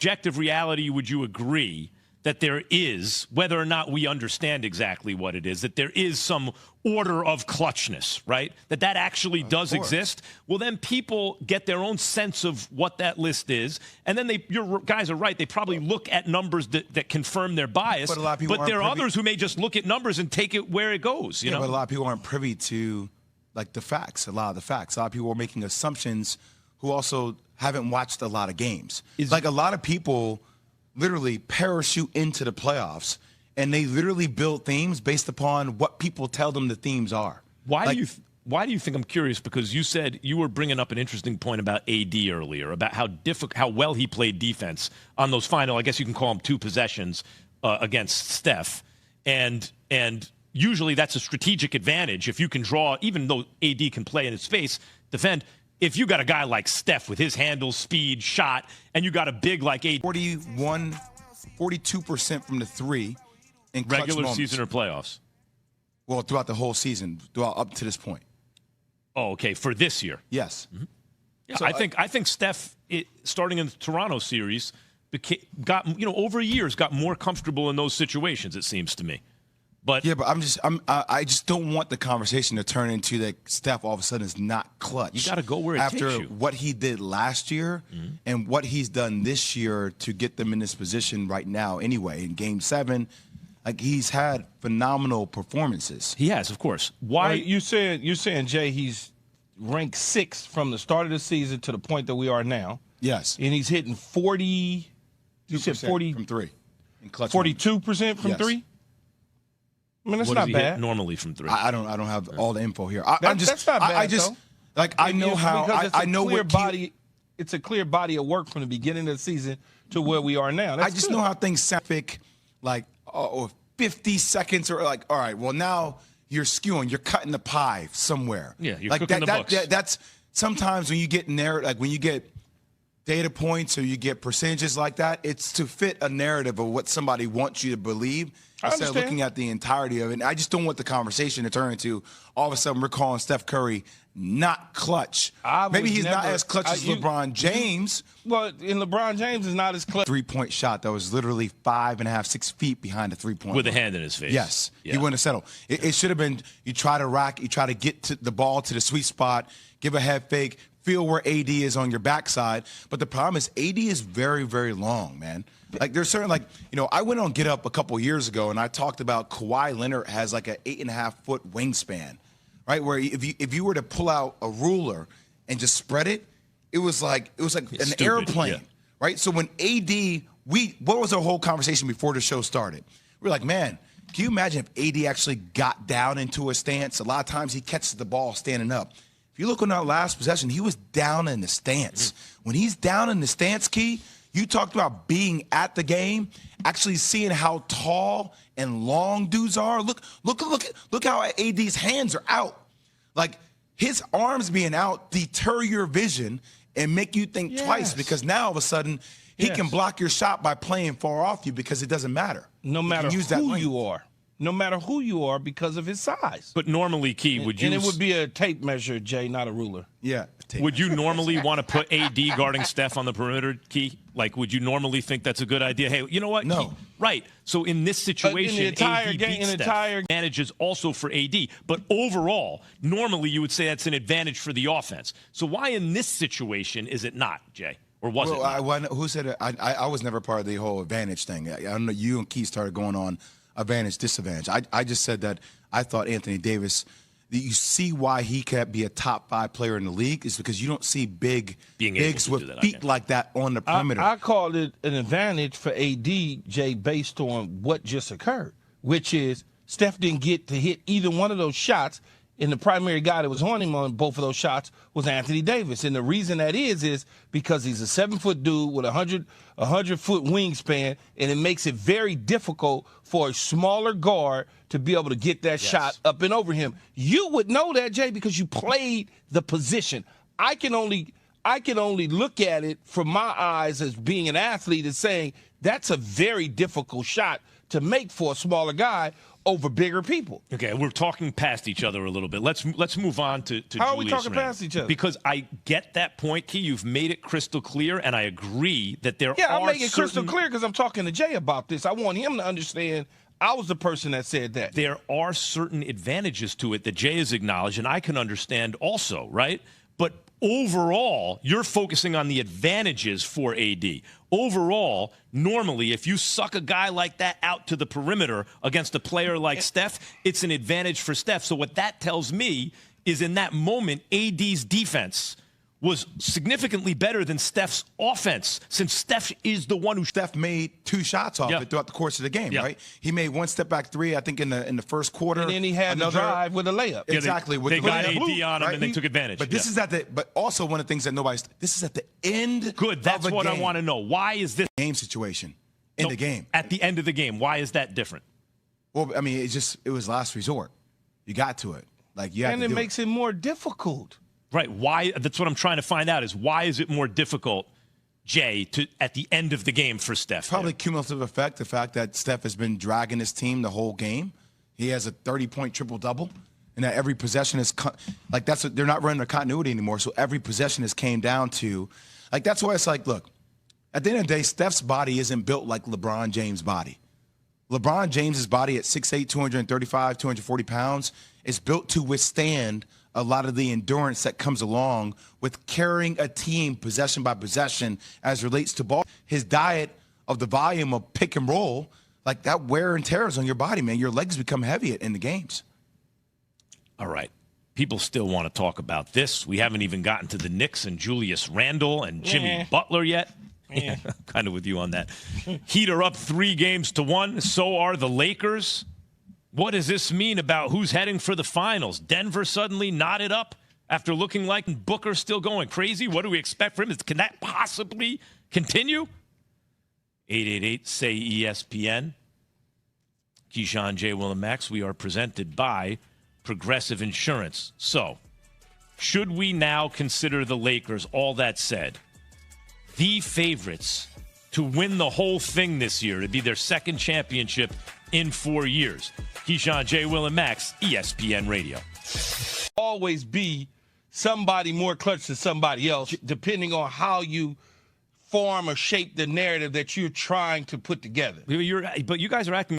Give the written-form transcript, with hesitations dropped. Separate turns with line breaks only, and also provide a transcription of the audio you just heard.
objective reality would you agree that there is, whether or not we understand exactly what it is, that there is some order of clutchness, right? That actually does exist? Well, then people get their own sense of what that list is, and then your guys are right, they probably look at numbers that confirm their bias, but there are others who may just look at numbers and take it where it goes, you know?
But a lot of people aren't privy to, like, the facts, a lot of the facts. A lot of people are making assumptions who also haven't watched a lot of games. Like, a lot of people literally parachute into the playoffs, and they literally build themes based upon what people tell them the themes are.
Why do you think? I'm curious, because you said you were bringing up an interesting point about AD earlier, about how well he played defense on those final, I guess you can call them 2 possessions against Steph, and usually that's a strategic advantage if you can draw, even though AD can play in his space, defend. If you got a guy like Steph with his handle, speed, shot, and you got a big like
42% from the 3 in clutch
regular
moments.
season or playoffs?
Well, throughout the whole season, up to this point.
Oh, okay, for this year.
Yes.
Mm-hmm. Yeah,
so
I think Steph, starting in the Toronto series, got over years got more comfortable in those situations. It seems to me. But
yeah, but I just don't want the conversation to turn into that Steph all of a sudden is not clutch.
You got to go where it
after
takes you.
What he did last year and what he's done this year to get them in this position right now. Anyway, in Game 7, like, he's had phenomenal performances.
He has, of course. Why
you're saying, Jay, he's ranked 6th from the start of the season to the point that we are now.
Yes,
and he's hitting 40. You said 40
from 3.
42% from 3. I mean, that's
what
not
does he
bad.
hit normally from 3?
I don't have all the info here.
That's not bad.
I know how. I know what
body. It's a clear body of work from the beginning of the season to where we are now.
I just know how things sound. Like 50 seconds, or like, all right, well, now you're skewing, you're cutting the pie somewhere.
Yeah, you're
like
cooking the books.
That's sometimes when you get when you get data points or you get percentages like that, it's to fit a narrative of what somebody wants you to believe instead of looking at the entirety of it. And I just don't want the conversation to turn into all of a sudden we're calling Steph Curry not clutch. Maybe he's not as clutch as LeBron James.
Well, and LeBron James is not as clutch.
3-point shot that was literally 5.5, 6 feet behind the 3-point
with
line.
a hand in his face.
Yes, he wouldn't have settled. It should have been you try to get to the ball to the sweet spot, give a head fake, feel where AD is on your backside. But the problem is AD is very, very long, man. Like, there's certain, like, I went on Get Up a couple years ago and I talked about Kawhi Leonard has like an 8.5-foot wingspan, right? Where if you were to pull out a ruler and just spread it, it was like an airplane, right? So when AD, what was our whole conversation before the show started? We were like, man, can you imagine if AD actually got down into a stance? A lot of times he catches the ball standing up. If you look on that last possession, he was down in the stance. When he's down in the stance, Key, you talked about being at the game, actually seeing how tall and long dudes are. Look how AD's hands are out. Like, his arms being out deter your vision and make you think twice, because now all of a sudden he can block your shot by playing far off you because it doesn't matter.
No matter who you are. No matter who you are, because of his size.
But normally, Key, would you...
And it would be a tape measure, Jay, not a ruler.
Yeah.
Would you normally want to put AD guarding Steph on the perimeter, Key? Like, would you normally think that's a good idea? Hey, you know what?
No.
Right. So in this situation, AD beats Steph. Advantages also for AD. But overall, normally you would say that's an advantage for the offense. So why in this situation is it not, Jay? Or was it not?
Who said it? I was never part of the whole advantage thing. I don't know. You and Key started going on advantage, disadvantage. I just said that I thought Anthony Davis, you see why he can't be a top 5 player in the league is because you don't see bigs with feet like that on the perimeter.
I called it an advantage for AD, Jay, based on what just occurred, which is Steph didn't get to hit either one of those shots, and the primary guy that was on him on both of those shots was Anthony Davis. And the reason that is because he's a 7-foot dude with a 100-foot wingspan, and it makes it very difficult for a smaller guard to be able to get that shot up and over him. You would know that, Jay, because you played the position. I can only look at it from my eyes as being an athlete and saying that's a very difficult shot to make for a smaller guy. over bigger people.
Okay, we're talking past each other a little bit. Let's move on to
How are we
Julius
talking
Randle.
past each other?
Because I get that point, Key. You've made it crystal clear, and I agree that there
Yeah,
are
I'm making it crystal
certain-
clear because I'm talking to Jay about this. I want him to understand I was the person that said that.
There are certain advantages to it that Jay has acknowledged, and I can understand also, right? But overall, you're focusing on the advantages for AD. Overall, normally, if you suck a guy like that out to the perimeter against a player like Steph, it's an advantage for Steph. So what that tells me is in that moment, AD's defense was significantly better than Steph's offense, since Steph is the one who
Steph made 2 shots off
Yeah.
it throughout the course of the game,
Yeah.
right? He made 1 step back 3, I think, in the first quarter.
And then he had
Another
the drive with a layup.
Yeah,
Exactly.
They
with
got
the
AD
blue,
on him,
right?
and they took advantage.
But this
Yeah.
is but also one of the things that this is at the end.
Good. That's
of a
what I
game.
want to know. Why is this
Game situation in the game.
at the end of the game? Why is that different?
Well, I mean, it was last resort. You got to it. Like you had
And
to
it
do
makes it more difficult.
Right. Why? That's what I'm trying to find out is why is it more difficult, Jay, at the end of the game for Steph?
Probably cumulative effect, the fact that Steph has been dragging his team the whole game. He has a 30-point triple-double, and that every possession is they're not running a continuity anymore. So every possession has came down to, that's why it's like, look, at the end of the day, Steph's body isn't built like LeBron James' body. LeBron James's body at 6'8", 235, 240 pounds is built to withstand a lot of the endurance that comes along with carrying a team possession by possession as relates to ball. His diet of the volume of pick and roll, like that wear and tears on your body, man. Your legs become heavy in the games.
All right. People still want to talk about this. We haven't even gotten to the Knicks and Julius Randle and Jimmy Butler yet. Yeah, I'm kind of with you on that. Heat are up 3-1. So are the Lakers. What does this mean about who's heading for the finals? Denver suddenly knotted up after looking like Booker still going crazy. What do we expect from him? Can that possibly continue? 888-SAY-ESPN. Keyshawn, J. Will, and Max. We are presented by Progressive Insurance. So, should we now consider the Lakers, all that said, the favorites to win the whole thing this year, to be their second championship in 4 years? Keyshawn, J. Will, and Max, ESPN Radio.
Always be somebody more clutch than somebody else, depending on how you form or shape the narrative that you're trying to put together.
But you guys are acting